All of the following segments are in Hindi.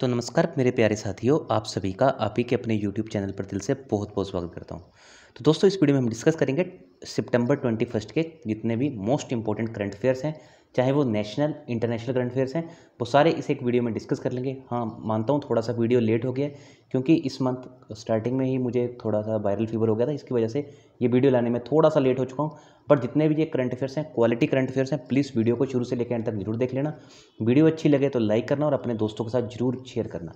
तो नमस्कार मेरे प्यारे साथियों, आप सभी का आप ही के अपने YouTube चैनल पर दिल से बहुत बहुत स्वागत करता हूं। तो दोस्तों, इस वीडियो में हम डिस्कस करेंगे सितंबर 21 के जितने भी मोस्ट इंपॉर्टेंट करंट अफेयर्स हैं, चाहे वो नेशनल इंटरनेशनल करंट अफेयर्स हैं, वो सारे इस एक वीडियो में डिस्कस कर लेंगे। हाँ, मानता हूँ थोड़ा सा वीडियो लेट हो गया है, क्योंकि इस मंथ स्टार्टिंग में ही मुझे थोड़ा सा वायरल फीवर हो गया था, इसकी वजह से ये वीडियो लाने में थोड़ा सा लेट हो चुका हूँ। बट जितने भी ये करंट अफेयर्स हैं, क्वालिटी करंट अफेयर्स हैं, प्लीज़ वीडियो को शुरू से लेकर एंड तक जरूर देख लेना। वीडियो अच्छी लगे तो लाइक करना और अपने दोस्तों के साथ जरूर शेयर करना।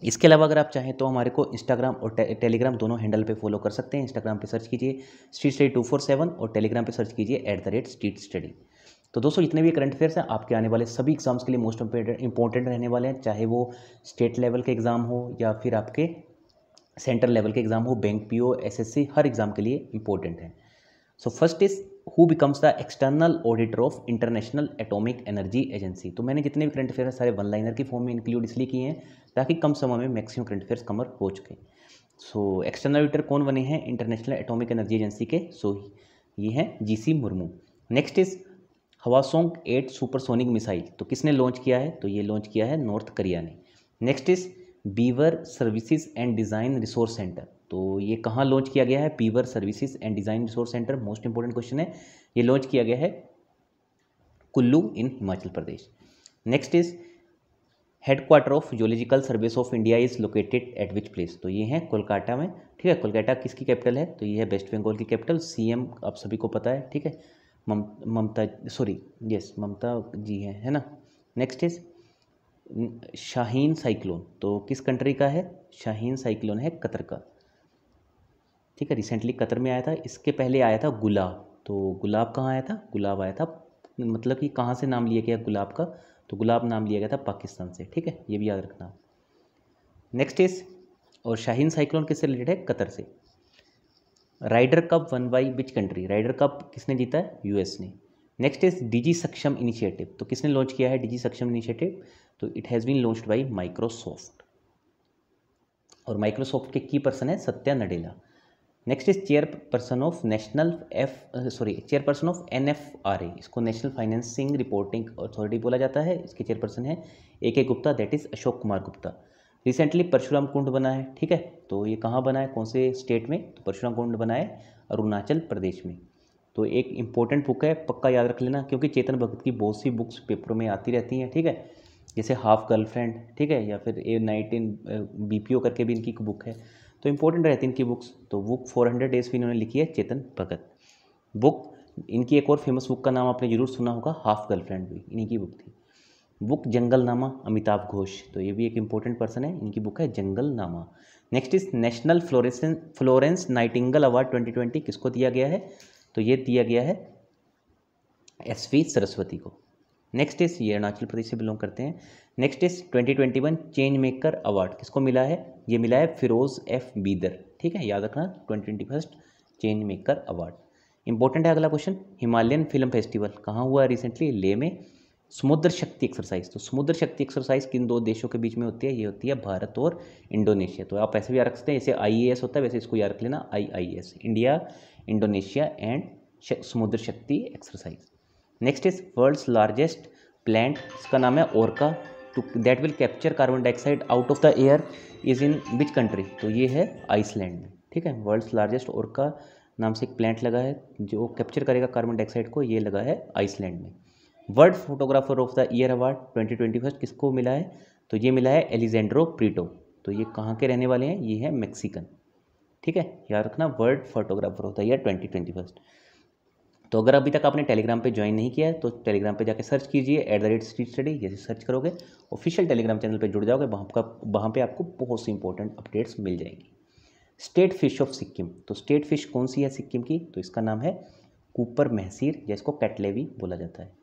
इसके अलावा अगर आप चाहें तो हमारे को इंस्टाग्राम और टेलीग्राम दोनों हैंडल पे फॉलो कर सकते हैं। इंस्टाग्राम पे सर्च कीजिए स्ट्रीट स्टडी 247 और टेलीग्राम पे सर्च कीजिए @स्ट्रीट स्टडी। तो दोस्तों, जितने भी करंट अफेयर्स हैं आपके आने वाले सभी एग्जाम्स के लिए मोस्ट इंपॉर्टेंट रहने वाले हैं, चाहे वो स्टेट लेवल के एग्ज़ाम हो या फिर आपके सेंट्रल लेवल के एग्ज़ाम हो, बैंक पीओ, एसएससी, हर एग्ज़ाम के लिए इंपॉर्टेंट है। So first is who becomes the external auditor of international atomic energy agency. तो मैंने जितने भी करंट अफेयर सारे वन लाइनर की फॉर्म में इंक्लूड इसलिए किए हैं ताकि कम समय में मैक्सिमम करंट अफेयर्स कवर हो चुके। सो एक्सटर्नल ऑडिटर कौन बने हैं इंटरनेशनल एटॉमिक एनर्जी एजेंसी के? ये हैं GC Murmu. Next is Hwasong 8 supersonic missile, तो किसने लॉन्च किया है? तो ये लॉन्च किया है नॉर्थ कोरिया ने। Next is weaver services and design resource centre, तो ये कहाँ लॉन्च किया गया है? Weaver services and design resource centre, most important question है। ये लॉन्च किया गया है Kullu in Himachal Pradesh. Next is headquarter of geological service of India is located at which place, तो ये है कोलकाता में। ठीक है, कोलकाता किसकी कैपिटल है? तो ये है वेस्ट बंगाल की कैपिटल। सीएम आप सभी को पता है, ठीक है, ममता जी है ना। नेक्स्ट इज शाहीन साइक्लोन, तो किस कंट्री का है? शाहीन साइक्लोन है कतर का। ठीक है, रिसेंटली कतर में आया था। इसके पहले आया था गुलाब, तो गुलाब कहाँ आया था? गुलाब आया था, मतलब कि कहाँ से नाम लिया गया गुलाब का? तो गुलाब नाम लिया गया था पाकिस्तान से। ठीक है, ये भी याद रखना। नेक्स्ट इज, और शाहीन साइक्लोन किससे रिलेटेड है? कतर से। Ryder cup won by which country, Ryder cup किसने जीता है? यूएस ने। Next is digi Saksham initiative, तो किसने लॉन्च किया है डिजी सक्षम इनिशिएटिव? तो it has been launched by Microsoft, और माइक्रोसॉफ्ट के की पर्सन है Satya Nadella. Next is chairperson of chairperson of NFRA, इसको नेशनल फाइनेंसिंग रिपोर्टिंग अथॉरिटी बोला जाता है। इसके चेयरपर्सन है AK Gupta, that is Ashok Kumar Gupta. Recently Parshuram Kund बना है। ठीक है, तो ये कहाँ बना है, कौन से स्टेट में? तो परशुराम कुंड बना है अरुणाचल प्रदेश में। तो एक इंपॉर्टेंट बुक है, पक्का याद रख लेना, क्योंकि चेतन भगत की बहुत सी बुक्स पेपरों में आती रहती हैं। ठीक है, जैसे हाफ गर्लफ्रेंड, ठीक है, या फिर A19 BPO करके भी इनकी बुक है, तो इंपॉर्टेंट रहती है इनकी बुक्स। तो बुक 400 डेज भी इन्होंने लिखी है चेतन भगत बुक। इनकी एक और फेमस बुक का नाम आपने जरूर सुना होगा, हाफ गर्लफ्रेंड, भी इन्हीं की बुक थी। बुक जंगलनामा, अमिताभ घोष, तो ये भी एक इंपॉर्टेंट पर्सन है, इनकी बुक है Junglenama. Next is national Florence Nightingale award 2020 किसको दिया गया है? तो ये दिया गया है SV सरस्वती को। नेक्स्ट इज, ये अरुणाचल प्रदेश से बिलोंग करते हैं। Next is 2021 change maker award किसको मिला है? ये मिला है फिरोज F बीदर। ठीक है, याद रखना, 2021 चेंज मेकर अवार्ड इंपॉर्टेंट है। अगला क्वेश्चन, हिमालयन फिल्म फेस्टिवल कहाँ हुआ रिसेंटली? लेह में। समुद्र शक्ति एक्सरसाइज, तो समुद्र शक्ति एक्सरसाइज किन दो देशों के बीच में होती है? ये होती है भारत और इंडोनेशिया। तो आप ऐसे भी याद रख सकते हैं, जैसे IAS होता है वैसे इसको याद रख लेना, IIS, India, Indonesia and Samudra Shakti exercise. Next is world's largest plant, इसका नाम है Orca, to that will capture carbon dioxide out of the air is in which country? तो ये है आइसलैंड में। ठीक है, वर्ल्ड्स लार्जेस्ट ओरका नाम से एक प्लांट लगा है जो कैप्चर करेगा कार्बन डाइऑक्साइड को, ये लगा है आइसलैंड में। World photographer of the year award 2021 किसको मिला है? तो ये मिला है एलिजेंड्रो प्रीटो, तो ये कहाँ के रहने वाले हैं? ये है मैक्सिकन। ठीक है, याद रखना, world photographer of the year 2021। तो अगर अभी तक आपने टेलीग्राम पे ज्वाइन नहीं किया है तो टेलीग्राम पे जाके सर्च कीजिए @स्ट्रीट स्टडी, जैसे सर्च करोगे ऑफिशियल टेलीग्राम चैनल पे जुड़ जाओगे, वहाँ पे आपको बहुत सी इंपॉर्टेंट अपडेट्स मिल जाएंगी। स्टेट फिश ऑफ सिक्किम, तो स्टेट फिश कौन सी है सिक्किम की? तो इसका नाम है कूपर महसीर, जिसको कैटलेवी बोला जाता है।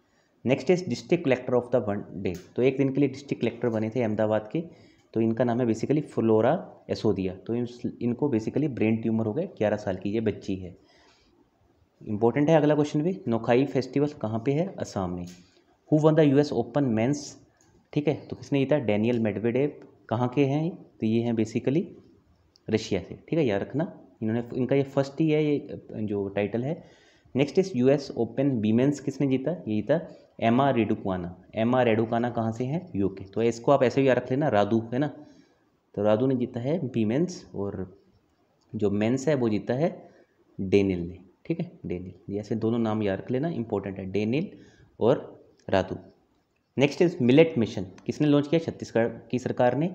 Next is district collector of the one day, तो एक दिन के लिए डिस्ट्रिक्ट कलेक्टर बने थे अहमदाबाद के, तो इनका नाम है बेसिकली फ्लोरा एसोदिया। तो इनको बेसिकली ब्रेन ट्यूमर हो गए, 11 साल की ये बच्ची है। इंपॉर्टेंट है अगला क्वेश्चन भी, नोखाई फेस्टिवल कहाँ पे है? असम में। Who won the US open men's, ठीक है, तो किसने जीता? Daniel Medvedev. कहाँ के हैं? तो ये हैं बेसिकली रशिया से। ठीक है, याद रखना, इनका ये फर्स्ट ही है ये जो टाइटल है। Next is US open women's किसने जीता? ये जीता एमा रेडुकाना, एमा रेडुकाना कहाँ से है? यूके। तो इसको आप ऐसे भी याद रख लेना, रादू है ना। तो रादू ने जीता है वीमेंस, और जो मेंस है वो जीता है डेनिल ने, ठीक है, डेनिल। ये ऐसे दोनों नाम याद रख लेना, इंपॉर्टेंट है, डेनिल और रादू। नेक्स्ट इज मिलेट मिशन, किसने लॉन्च किया? छत्तीसगढ़ की सरकार ने।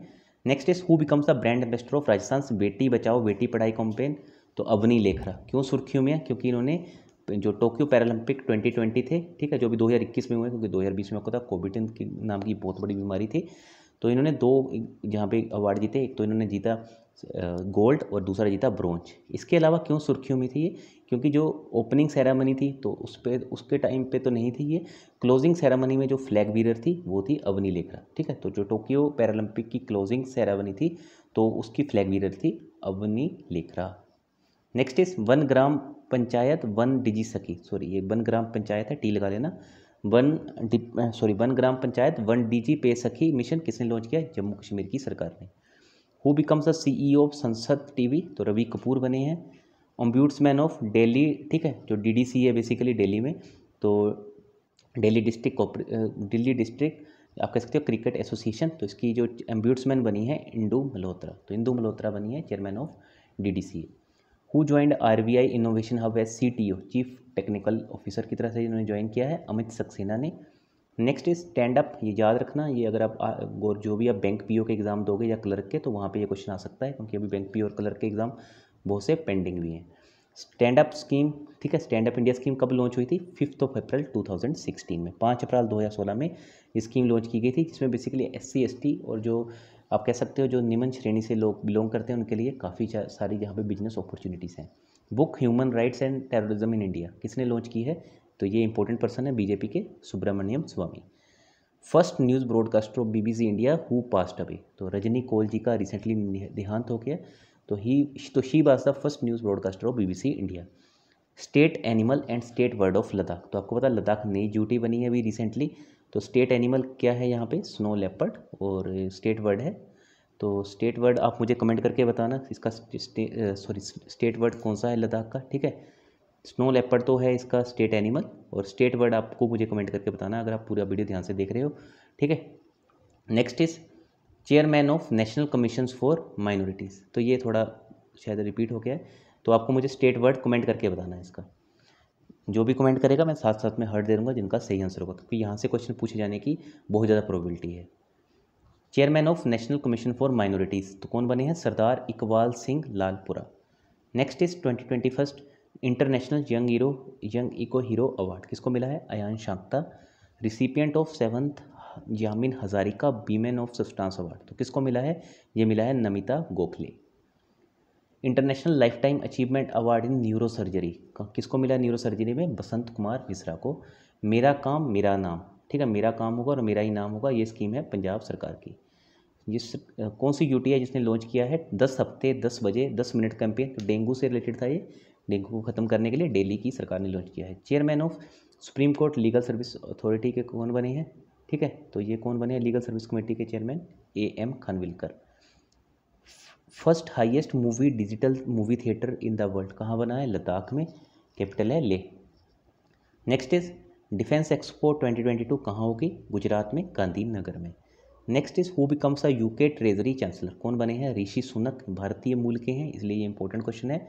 Next is who becomes the brand ambassador of Rajasthan Beti Bachao Beti पढ़ाई कैंपेन? तो अवनी लेखरा। क्यों सुर्खियों में है? क्योंकि इन्होंने जो टोक्यो पैरालंपिक 2020 थे, ठीक है, जो भी 2021 में हुए, क्योंकि 2020 में आपको था कोविड की नाम की बहुत बड़ी बीमारी थी, तो इन्होंने 2 जहाँ पे अवार्ड जीते, एक तो इन्होंने जीता गोल्ड और दूसरा जीता ब्रोंज। इसके अलावा क्यों सुर्खियों में थी ये? क्योंकि जो ओपनिंग सेरेमनी थी तो उसके टाइम पे तो नहीं थी ये, क्लोजिंग सेरेमनी में जो फ्लैग बीरर थी वो थी अवनी लेखरा, ठीक है। तो जो टोक्यो पैरालंपिक की क्लोजिंग सेरेमनी थी तो उसकी फ्लैग बीरर थी Avani Lekhara. Next is one gram panchayat one Digi Sakhi, sorry ये वन ग्राम पंचायत है, टी लगा लेना, one gram panchayat one DG पे सखी मिशन किसने लॉन्च किया? जम्मू कश्मीर की सरकार ने। Who becomes the CEO of संसद टीवी? तो रवि कपूर बने हैं। ओम्ब्यूड्समैन ऑफ दिल्ली, ठीक है, जो डीडीसी है बेसिकली दिल्ली में, तो दिल्ली डिस्ट्रिक्ट आप कह सकते हो क्रिकेट एसोसिएशन, तो इसकी जो ओम्ब्यूड्समैन बनी है इंदू मल्होत्रा, तो इंदू मल्होत्रा बनी है chairman of DDC. Who joined RBI innovation hub as CTO, chief technical officer की तरह से इन्होंने ज्वाइन किया है अमित सक्सेना ने। नेक्स्ट इज स्टैंड अप, ये याद रखना, ये अगर आप जो भी आप बैंक पीओ के एग्ज़ाम दोगे या क्लर्क के, तो वहाँ पे ये क्वेश्चन आ सकता है, क्योंकि अभी बैंक पीओ और क्लर्क के एग्ज़ाम बहुत से पेंडिंग भी हैं। स्टैंड अप स्कीम, ठीक है, स्टैंड अप इंडिया स्कीम कब लॉन्च हुई थी? 5 अप्रैल 2016 में, 5 अप्रैल 2016 में ये स्कीम लॉन्च की गई थी, जिसमें बेसिकली SC ST और जो आप कह सकते हो जो निम्न श्रेणी से लोग बिलोंग करते हैं उनके लिए काफ़ी सारी यहाँ पे बिजनेस अपॉर्चुनिटीज़ हैं। Book human rights and terrorism in India किसने लॉन्च की है? तो ये इंपॉर्टेंट पर्सन है बीजेपी के Subramanian Swamy. First news broadcaster of BBC India who passed away, तो रजनी कौल जी का रिसेंटली देहांत हो गया, तो she was the first news broadcaster of BBC India. State animal and state word of Ladakh, तो आपको पता लद्दाख नई ड्यूटी बनी है अभी रिसेंटली, तो स्टेट एनिमल क्या है यहाँ पे? स्नो लेपर्ड, और स्टेट वर्ड है, तो स्टेट वर्ड आप मुझे कमेंट करके बताना इसका स्टेट वर्ड कौन सा है लद्दाख का, ठीक है। स्नो लेपर्ड तो है इसका स्टेट एनिमल, और स्टेट वर्ड आपको मुझे कमेंट करके बताना अगर आप पूरा वीडियो ध्यान से देख रहे हो, ठीक है। Next is chairman of national commissions for minorities, तो ये थोड़ा शायद रिपीट हो गया है, तो आपको मुझे स्टेट वर्ड कमेंट करके बताना है इसका। जो भी कमेंट करेगा मैं साथ साथ में हर्ट दे दूँगा जिनका सही आंसर होगा, क्योंकि यहाँ से क्वेश्चन पूछे जाने की बहुत ज़्यादा प्रोबेबिलिटी है। Chairman of national commission for minorities, तो कौन बने हैं? Sardar Iqbal Singh Lalpura. Next is 2021 international young eco hero award किसको मिला है? Ayan Shanta. Recipient of 7th Yamin Hazarika women of substance award, तो किसको मिला है? ये मिला है Namita Gokhale. International lifetime achievement award in neurosurgery किसको मिला? न्यूरो सर्जरी में बसंत कुमार मिश्रा को। मेरा काम मेरा नाम, ठीक है, मेरा काम होगा और मेरा ही नाम होगा, ये स्कीम है पंजाब सरकार की। कौन सी यूटी है जिसने लॉन्च किया है 10 हफ्ते 10 बजे 10 मिनट कैंपेन? तो डेंगू से रिलेटेड था ये, डेंगू को ख़त्म करने के लिए दिल्ली की सरकार ने लॉन्च किया है। Chairman of supreme court legal service authority के कौन बने हैं? ठीक है, तो ये कौन बने हैं लीगल सर्विस कमेटी के chairman? AM Khanwilkar. First highest movie digital movie theatre in the world कहाँ बना है? लद्दाख में, कैपिटल है Leh. Next is defence expo 2022 कहाँ होगी? गुजरात में गांधीनगर में। Next is who becomes a UK treasury chancellor, कौन बने हैं? ऋषि सुनक, भारतीय मूल के हैं इसलिए ये इंपॉर्टेंट क्वेश्चन है।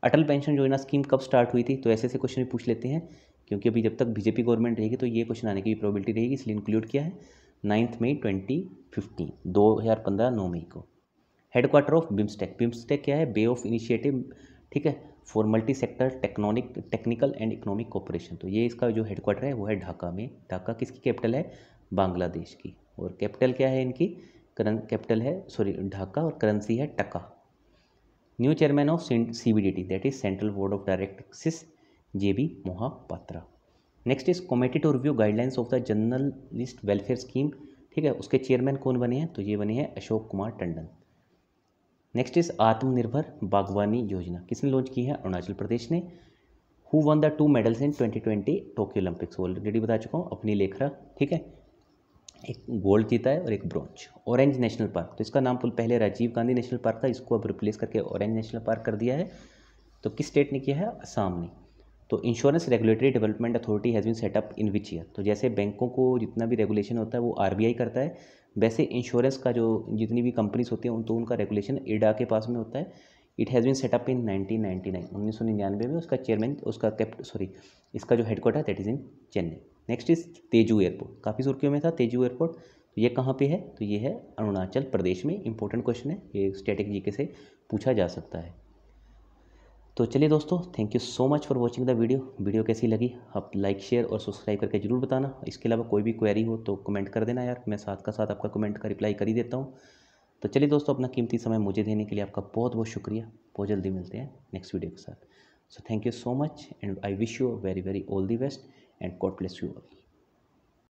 अटल पेंशन योजना स्कीम कब स्टार्ट हुई थी? तो ऐसे ऐसे क्वेश्चन भी पूछ लेते हैं, क्योंकि अभी जब तक बीजेपी गवर्नमेंट रहेगी तो ये क्वेश्चन आने की प्रोबेबिलिटी रहेगी, इसलिए इंक्लूड किया है। 9 मई 2015, 2015 9 मई को। हेडक्वार्टर ऑफ बिम्स्टेक, बिम्स्टेक क्या है? बे ऑफ इनिशिएटिव, ठीक है, for multi sector technical and economic cooperation, तो ये इसका जो हेडक्वार्टर है वो है ढाका में। ढाका किसकी कैपिटल है? बांग्लादेश की। और कैपिटल क्या है इनकी? कैपिटल है ढाका, और करेंसी है taka. New chairman of CBDT that is central board of directors, JB Mohapatra. Next is committee to review guidelines of the journalist welfare scheme, ठीक है, उसके चेयरमैन कौन बने हैं? तो ये बने हैं अशोक कुमार टंडन। नेक्स्ट इज आत्मनिर्भर बागवानी योजना किसने लॉन्च की है? अरुणाचल प्रदेश ने। Who won the 2 medals in 2020 Tokyo Olympics, already बता चुका हूँ, अपनी लेखरा, ठीक है, एक गोल्ड जीता है और एक ब्रॉन्ज। ऑरेंज नेशनल पार्क, तो इसका नाम पहले राजीव गांधी नेशनल पार्क था, इसको अब रिप्लेस करके ऑरेंज नेशनल पार्क कर दिया है। तो किस स्टेट ने किया है? असम ने। तो insurance regulatory development authority has been set up in which year. तो जैसे बैंकों को जितना भी रेगुलेशन होता है वो आरबीआई करता है, वैसे इंश्योरेंस का जो जितनी भी कंपनीज होती हैं तो उनका रेगुलेशन इडा के पास में होता है। It has been set up in 1999, 1999 में उसका चेयरमैन इसका जो headquarter that is in Chennai. Next is Tezu airport, काफ़ी सुर्खियों में था तेजू एयरपोर्ट। तो ये कहाँ पे है? तो ये है अरुणाचल प्रदेश में। इंपॉर्टेंट क्वेश्चन है, ये स्टैटिक जीके से पूछा जा सकता है। तो चलिए दोस्तों, thank you so much for watching the video कैसी लगी आप लाइक शेयर और सब्सक्राइब करके जरूर बताना। इसके अलावा कोई भी क्वेरी हो तो कमेंट कर देना यार, मैं साथ का साथ आपका कमेंट का रिप्लाई कर ही देता हूँ। तो चलिए दोस्तों, अपना कीमती समय मुझे देने के लिए आपका बहुत बहुत शुक्रिया। बहुत जल्दी मिलते हैं नेक्स्ट वीडियो के साथ। So thank you so much and I wish you very very all the best and God bless you all.